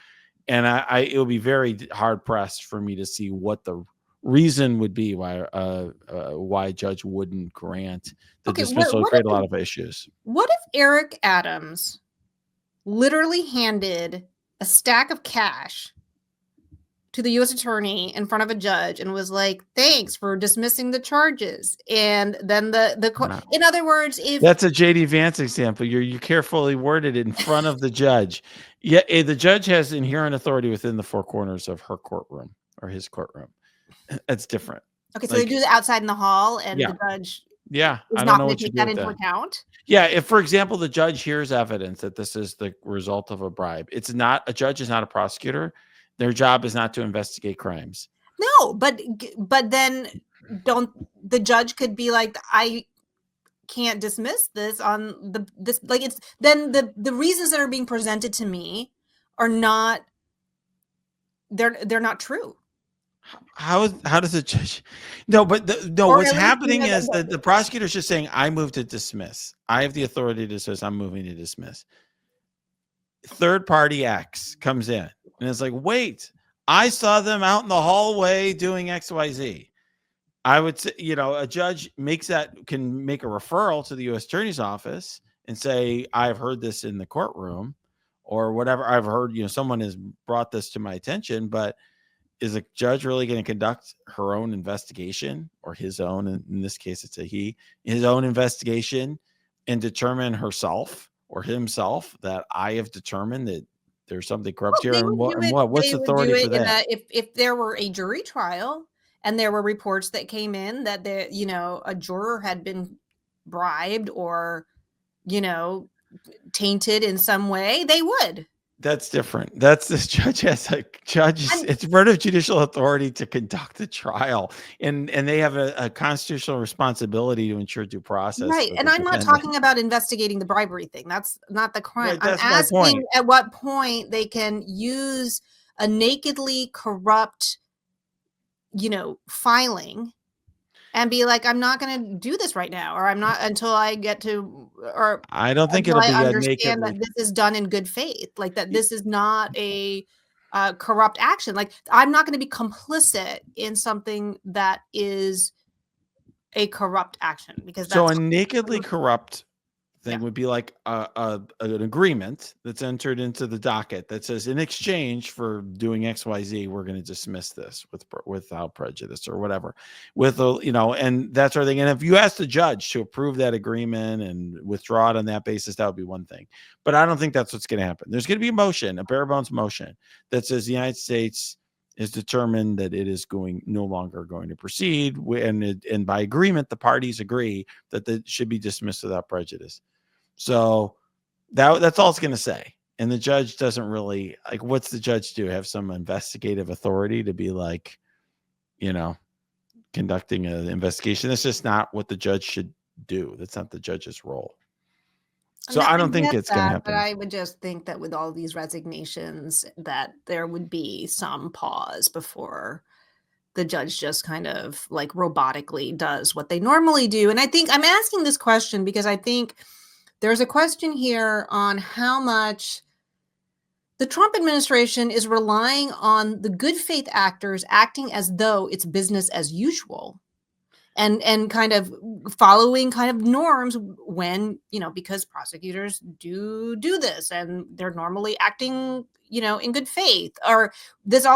Speaker 2: And it will be very hard pressed for me to see what the reason would be why a judge wouldn't grant the dismissal. Would create a lot of issues.
Speaker 1: What if Eric Adams literally handed a stack of cash to the U.S. attorney in front of a judge and was like, thanks for dismissing the charges? And then the court, in other words, if
Speaker 2: that's a JD Vance example, you carefully worded it in front of the judge. Yeah, the judge has inherent authority within the four corners of her courtroom or his courtroom. That's different.
Speaker 1: Okay, so they do it outside in the hall, and the judge
Speaker 2: is
Speaker 1: not going to take that into account.
Speaker 2: Yeah, if, for example, the judge hears evidence that this is the result of a bribe, a judge is not a prosecutor. Their job is not to investigate crimes.
Speaker 1: No, but then the judge could be like, I can't dismiss this on this, like, it's then the reasons that are being presented to me are not, they're not true.
Speaker 2: How does a judge? No, but what's happening is that the prosecutor is just saying, I move to dismiss. I have the authority to dismiss. I'm moving to dismiss. Third party X comes in and it's like, wait, I saw them out in the hallway doing XYZ. I would say, a judge can make a referral to the U.S. Attorney's Office and say, I've heard this in the courtroom or whatever. I've heard, someone has brought this to my attention, but is a judge really going to conduct her own investigation or his own, in this case, it's his own investigation and determine herself or himself that I have determined that there's something corrupt here? And what's the authority for that?
Speaker 1: If there were a jury trial and there were reports that came in that a juror had been bribed or, tainted in some way, they would.
Speaker 2: That's different. That's this judge has it's part of judicial authority to conduct the trial, and they have a constitutional responsibility to ensure due process.
Speaker 1: Right. And I'm not talking about investigating the bribery thing. That's not the crime. Right, I'm asking at what point they can use a nakedly corrupt, filing and be like, I'm not going to do this right now, or I'm not until I get to, or
Speaker 2: I don't think it'll be
Speaker 1: understand that this is done in good faith, like that this is not a corrupt action. Like I'm not going to be complicit in something that is a corrupt action, because
Speaker 2: so a nakedly corrupt thing would be like an agreement that's entered into the docket that says, in exchange for doing XYZ, we're going to dismiss this without prejudice or whatever, and that sort of thing. And if you ask the judge to approve that agreement and withdraw it on that basis, that would be one thing. But I don't think that's what's going to happen. There's going to be a motion, a bare bones motion that says the United States is determined that it is no longer going to proceed. And by agreement, the parties agree that it should be dismissed without prejudice. So that's all it's going to say. And the judge doesn't really, like, what's the judge do? Have some investigative authority to be like, conducting an investigation? That's just not what the judge should do. That's not the judge's role. So
Speaker 1: No,
Speaker 2: I
Speaker 1: I
Speaker 2: don't think
Speaker 1: get
Speaker 2: it's going to
Speaker 1: that, but
Speaker 2: happen.
Speaker 1: I would just think that with all these resignations, that there would be some pause before the judge just kind of like robotically does what they normally do. And I think I'm asking this question because I think there's a question here on how much the Trump administration is relying on the good faith actors acting as though it's business as usual and kind of following kind of norms when, because prosecutors do this and they're normally acting, in good faith. Or this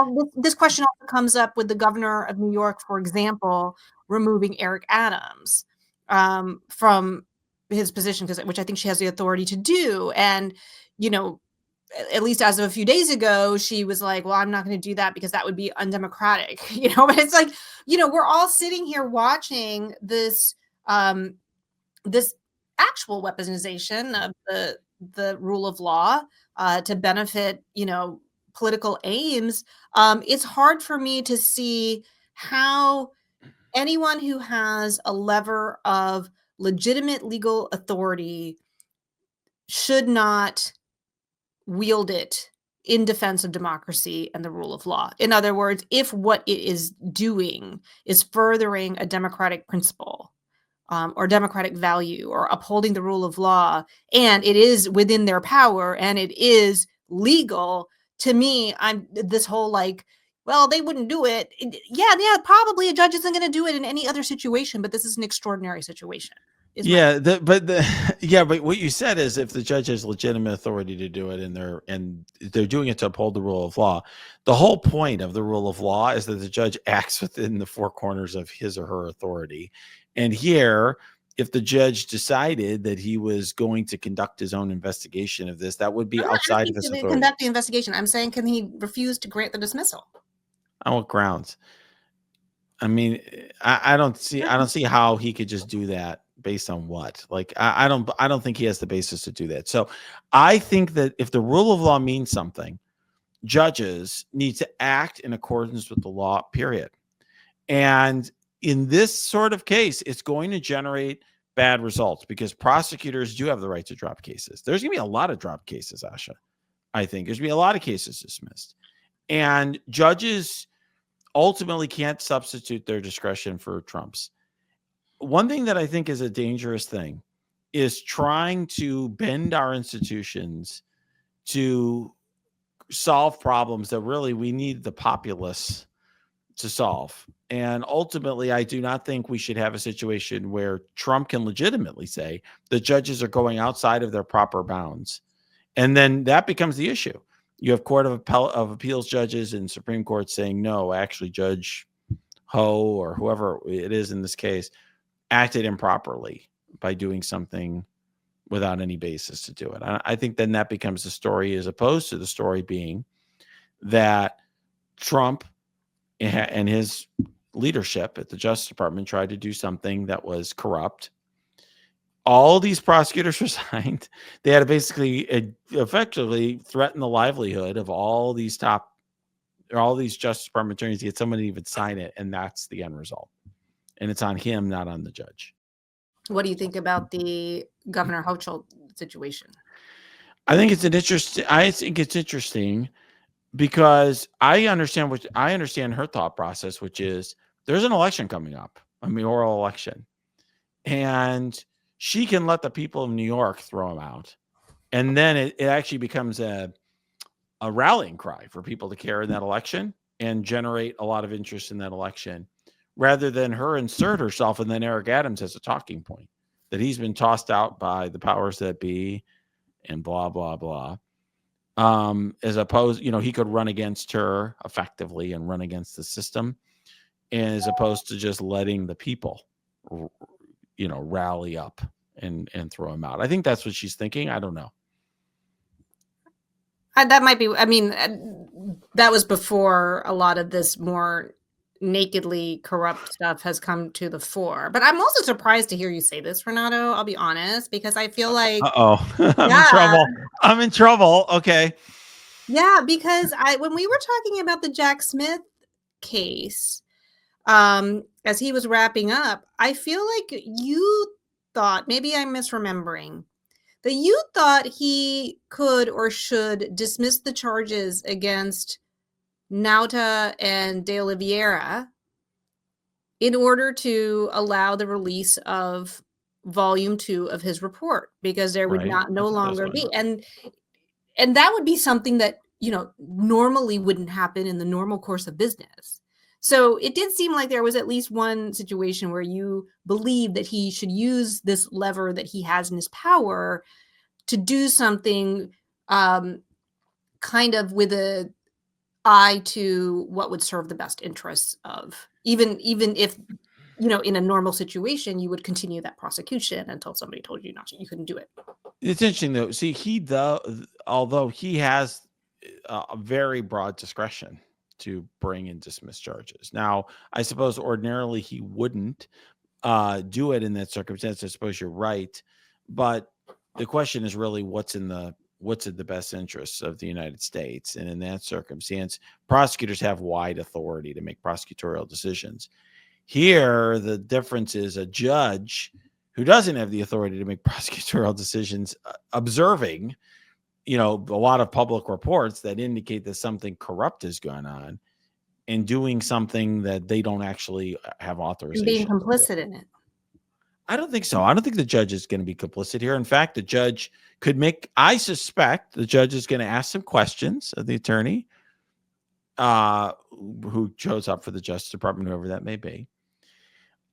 Speaker 1: question also comes up with the governor of New York, for example, removing Eric Adams from his position, which I think she has the authority to do. And, you know, at least as of a few days ago, she was like, well, I'm not going to do that because that would be undemocratic, but it's like, we're all sitting here watching this actual weaponization of the rule of law to benefit, political aims. It's hard for me to see how anyone who has a lever of legitimate legal authority should not wield it in defense of democracy and the rule of law. In other words, if what it is doing is furthering a democratic principle or democratic value or upholding the rule of law, and it is within their power and it is legal, to me, I'm this whole like, well, they wouldn't do it. Yeah, probably a judge isn't going to do it in any other situation, but this is an extraordinary situation.
Speaker 2: Yeah, but what you said is if the judge has legitimate authority to do it and they're doing it to uphold the rule of law, the whole point of the rule of law is that the judge acts within the four corners of his or her authority. And here, if the judge decided that he was going to conduct his own investigation of this, that would be
Speaker 1: I'm not
Speaker 2: outside
Speaker 1: asking
Speaker 2: of his
Speaker 1: to
Speaker 2: authority.
Speaker 1: conduct the investigation. I'm saying, can he refuse to grant the dismissal?
Speaker 2: On what grounds? I mean, I don't see how he could just do that based on what. Like, I don't think he has the basis to do that. So I think that if the rule of law means something, judges need to act in accordance with the law, period. And in this sort of case, it's going to generate bad results because prosecutors do have the right to drop cases. There's going to be a lot of drop cases, Asha. I think there's going to be a lot of cases dismissed. And judges ultimately can't substitute their discretion for Trump's. One thing that I think is a dangerous thing is trying to bend our institutions to solve problems that really we need the populace to solve. And ultimately, I do not think we should have a situation where Trump can legitimately say the judges are going outside of their proper bounds. And then that becomes the issue. You have Court of Appeals judges and Supreme Court saying, no, actually, Judge Ho or whoever it is in this case acted improperly by doing something without any basis to do it. I think then that becomes the story as opposed to the story being that Trump and his leadership at the Justice Department tried to do something that was corrupt. All these prosecutors resigned. They had to basically effectively threaten the livelihood of all these Justice Department attorneys to get somebody to even sign it, and that's the end result. And it's on him, not on the judge.
Speaker 1: What do you think about the Governor Hochul situation?
Speaker 2: I think it's interesting because I understand her thought process, which is there's an election coming up, a mayoral election, and she can let the people of New York throw him out. And then it actually becomes a rallying cry for people to care in that election and generate a lot of interest in that election rather than her insert herself. And then Eric Adams has a talking point that he's been tossed out by the powers that be and blah, blah, blah. As opposed, he could run against her effectively and run against the system, and as opposed to just letting the people, rally up and throw him out. I think that's what she's thinking. I don't know.
Speaker 1: That might be. I mean, that was before a lot of this more nakedly corrupt stuff has come to the fore. But I'm also surprised to hear you say this, Renato, I'll be honest, because I feel like
Speaker 2: Uh-oh. I'm in
Speaker 1: yeah,
Speaker 2: trouble. I'm in trouble. Okay.
Speaker 1: yeah, because when we were talking about the Jack Smith case, as he was wrapping up, I feel like you thought, maybe I'm misremembering, that you thought he could or should dismiss the charges against Nauta and De Oliveira in order to allow the release of volume 2 of his report, because there would
Speaker 2: Right.
Speaker 1: not no
Speaker 2: That's the best
Speaker 1: longer
Speaker 2: one.
Speaker 1: be, and that would be something that, normally wouldn't happen in the normal course of business. So it did seem like there was at least one situation where you believe that he should use this lever that he has in his power to do something, kind of with a eye to what would serve the best interests of, even if, in a normal situation, you would continue that prosecution until somebody told you not to, you couldn't do it.
Speaker 2: It's interesting though. See, although he has a very broad discretion to bring and dismiss charges. Now, I suppose ordinarily he wouldn't do it in that circumstance. I suppose you're right, but the question is really what's in the best interests of the United States, and in that circumstance, prosecutors have wide authority to make prosecutorial decisions. Here, the difference is a judge who doesn't have the authority to make prosecutorial decisions, observing, a lot of public reports that indicate that something corrupt is going on, and doing something that they don't actually have
Speaker 1: And being
Speaker 2: authorization to do.
Speaker 1: complicit in it.
Speaker 2: I don't think so. I don't think the judge is going to be complicit here. In fact, the judge I suspect the judge is going to ask some questions of the attorney who shows up for the Justice Department, whoever that may be.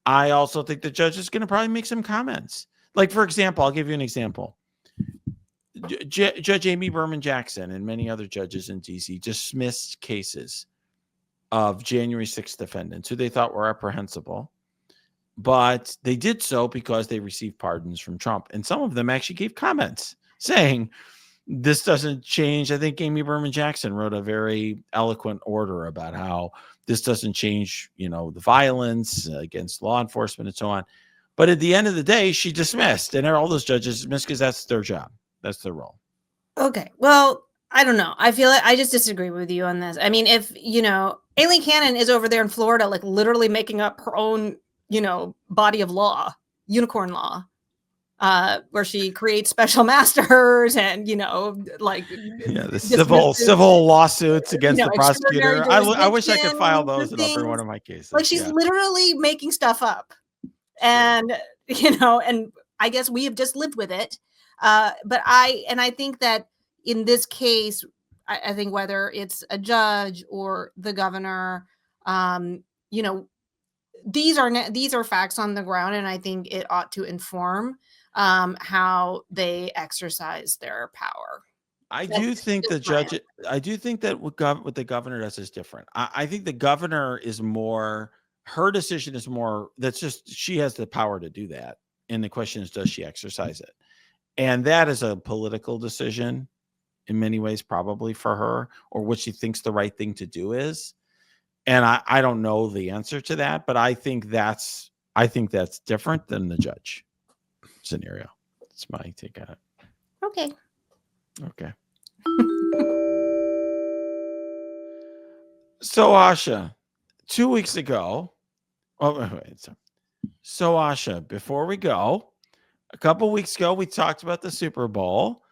Speaker 2: I also think the judge is going to probably make some comments. Like, for example, I'll give you an example. Judge Amy Berman Jackson and many other judges in D.C. dismissed cases of January 6th defendants who they thought were reprehensible, but they did so because they received pardons from Trump. And some of them actually gave comments saying, this doesn't change. I think Amy Berman Jackson wrote a very eloquent order about how this doesn't change, the violence against law enforcement and so on. But at the end of the day, she dismissed, and all those judges dismissed because that's their job. That's their role.
Speaker 1: Okay. Well, I don't know. I feel like I just disagree with you on this. I mean, if, Aileen Cannon is over there in Florida, like literally making up her own, body of law, unicorn law, where she creates special masters and,
Speaker 2: the civil lawsuits against the prosecutor. I wish I could file those in every one of my cases.
Speaker 1: Like she's literally making stuff up. And, and I guess we have just lived with it. But I think that in this case, I think whether it's a judge or the governor, these are facts on the ground, and I think it ought to inform how they exercise their power.
Speaker 2: I do think that what the governor does is different. I think the governor is more, her decision is more, that's just, she has the power to do that. And the question is, does she exercise it? And that is a political decision in many ways, probably for her, or what she thinks the right thing to do is. And I don't know the answer to that, but I think that's different than the judge scenario. That's my take on it.
Speaker 1: Okay.
Speaker 2: So Asha, 2 weeks ago, so Asha, before we go, a couple weeks ago, we talked about the Super Bowl.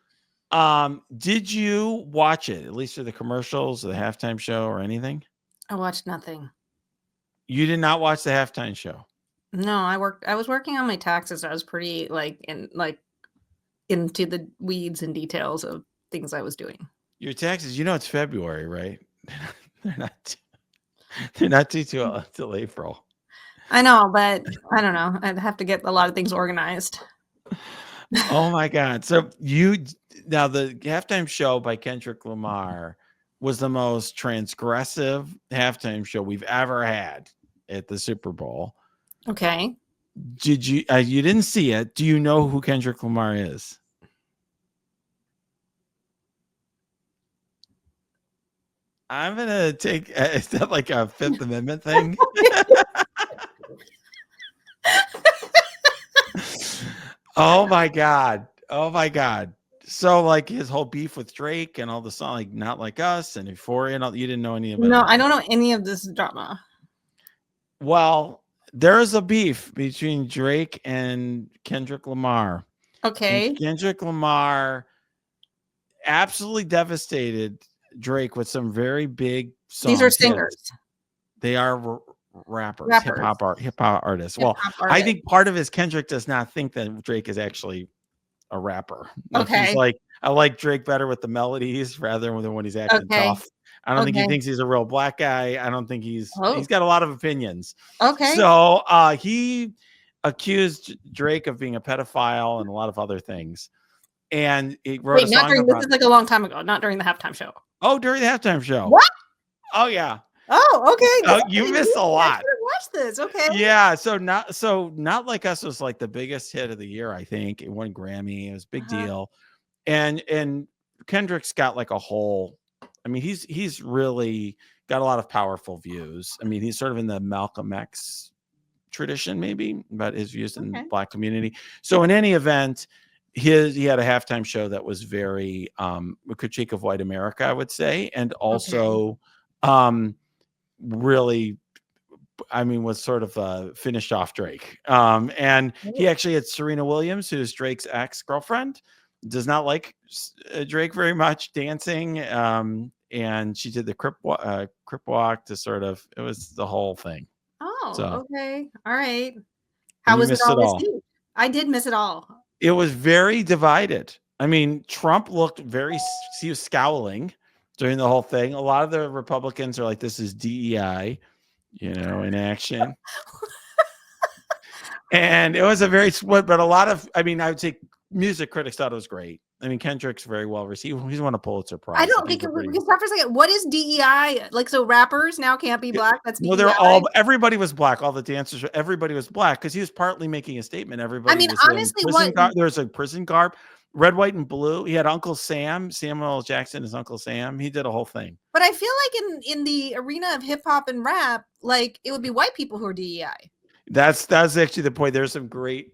Speaker 2: Did you watch it, at least for the commercials, the halftime show, or anything?
Speaker 1: I watched nothing.
Speaker 2: You did not watch the halftime show?
Speaker 1: No, I was working on my taxes. I was pretty into the weeds and details of things I was doing.
Speaker 2: Your taxes, it's February, right? They're not due till April.
Speaker 1: I know, but I don't know. I'd have to get a lot of things organized.
Speaker 2: Oh my God. So now the halftime show by Kendrick Lamar was the most transgressive halftime show we've ever had at the Super Bowl.
Speaker 1: Okay.
Speaker 2: Did you didn't see it. Do you know who Kendrick Lamar is? I'm gonna take. Is that like a Fifth Amendment thing? Oh my god! Oh my god! So like his whole beef with Drake and all the song, like Not Like Us and Euphoria, and all, you didn't know any about
Speaker 1: No,
Speaker 2: any
Speaker 1: I
Speaker 2: of
Speaker 1: don't
Speaker 2: that.
Speaker 1: know any of this drama.
Speaker 2: Well, there's a beef between Drake and Kendrick Lamar, and
Speaker 1: Okay.
Speaker 2: Kendrick Lamar absolutely devastated Drake with some very big
Speaker 1: These are
Speaker 2: songs, hits.
Speaker 1: singers,
Speaker 2: They are rappers,
Speaker 1: rappers,
Speaker 2: hip hop artists.
Speaker 1: hip
Speaker 2: Well,
Speaker 1: hop
Speaker 2: I
Speaker 1: artists.
Speaker 2: think part of his Kendrick does not think that Drake is actually a rapper. Like he's
Speaker 1: Okay.
Speaker 2: like, I like Drake better with the melodies rather than when he's acting
Speaker 1: Okay.
Speaker 2: tough. I don't think he
Speaker 1: Okay.
Speaker 2: thinks he's a real black guy. I don't think he's
Speaker 1: Oh,
Speaker 2: got a lot of opinions.
Speaker 1: okay.
Speaker 2: So he accused Drake of being a pedophile and a lot of other things. And he wrote a
Speaker 1: Wait, not
Speaker 2: song
Speaker 1: during this
Speaker 2: about
Speaker 1: is like a long time ago, not during the halftime show.
Speaker 2: during the halftime show.
Speaker 1: What?
Speaker 2: Oh yeah.
Speaker 1: Oh, okay.
Speaker 2: Oh, you missed a
Speaker 1: I
Speaker 2: lot.
Speaker 1: should have watched this. Okay.
Speaker 2: Yeah, Not Like Us was like the biggest hit of the year, I think. It won Grammy. It was a big
Speaker 1: Uh-huh.
Speaker 2: deal. And Kendrick's got like a whole, I mean, he's really got a lot of powerful views. I mean, he's sort of in the Malcolm X tradition, maybe, about his views in the
Speaker 1: Okay.
Speaker 2: black community. So in any event, he had a halftime show that was very a critique of white America, I would say, and
Speaker 1: Okay.
Speaker 2: also really, I mean, was sort of finished off Drake. And he actually had Serena Williams, who's Drake's ex-girlfriend, does not like Drake very much dancing. And she did the crip walk to sort of, it was the whole thing. So,
Speaker 1: Oh, okay. All right.
Speaker 2: and
Speaker 1: How
Speaker 2: you
Speaker 1: was it
Speaker 2: missed
Speaker 1: all
Speaker 2: it all.
Speaker 1: received? I did miss it all.
Speaker 2: It was very divided. I mean, Trump looked he was scowling during the whole thing. A lot of the Republicans are like, this is DEI, in action. And it was a very split, but a lot of, I mean, I would say music critics thought it was great. I mean, Kendrick's very well received. He's won a Pulitzer Prize.
Speaker 1: I
Speaker 2: So
Speaker 1: don't think
Speaker 2: people
Speaker 1: we
Speaker 2: pretty.
Speaker 1: can stop for a second. What is DEI? Like, so rappers now can't be black? That's
Speaker 2: No, they're
Speaker 1: DEI?
Speaker 2: everybody was black. All the dancers, everybody was black because he was partly making a statement.
Speaker 1: I
Speaker 2: Everybody
Speaker 1: mean,
Speaker 2: was in
Speaker 1: honestly,
Speaker 2: prison.
Speaker 1: what
Speaker 2: There was a prison garb, red, white, and blue. He had Uncle Sam, Samuel L. Jackson is Uncle Sam. He did a whole thing.
Speaker 1: but I feel like in the arena of hip hop and rap, like it would be white people who are DEI.
Speaker 2: That's actually the point. There's some great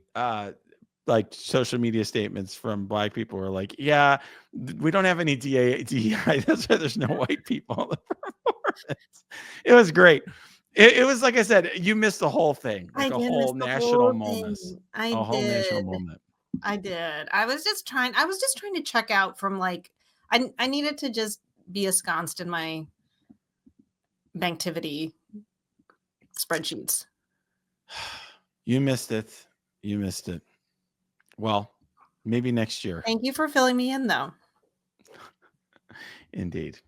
Speaker 2: like social media statements from black people who are like, yeah, we don't have any DEI. That's why there's no white people in the performance. It was great. It was, like I said, you missed the whole thing,
Speaker 1: I
Speaker 2: like a
Speaker 1: did miss
Speaker 2: whole
Speaker 1: the
Speaker 2: national
Speaker 1: whole
Speaker 2: moment,
Speaker 1: thing.
Speaker 2: a
Speaker 1: I
Speaker 2: whole national
Speaker 1: did.
Speaker 2: moment.
Speaker 1: I did. I was just trying to check out from like I needed to just be ensconced in my Banktivity spreadsheets.
Speaker 2: You missed it. You missed it. Well, maybe next year.
Speaker 1: Thank you for filling me in though.
Speaker 2: Indeed.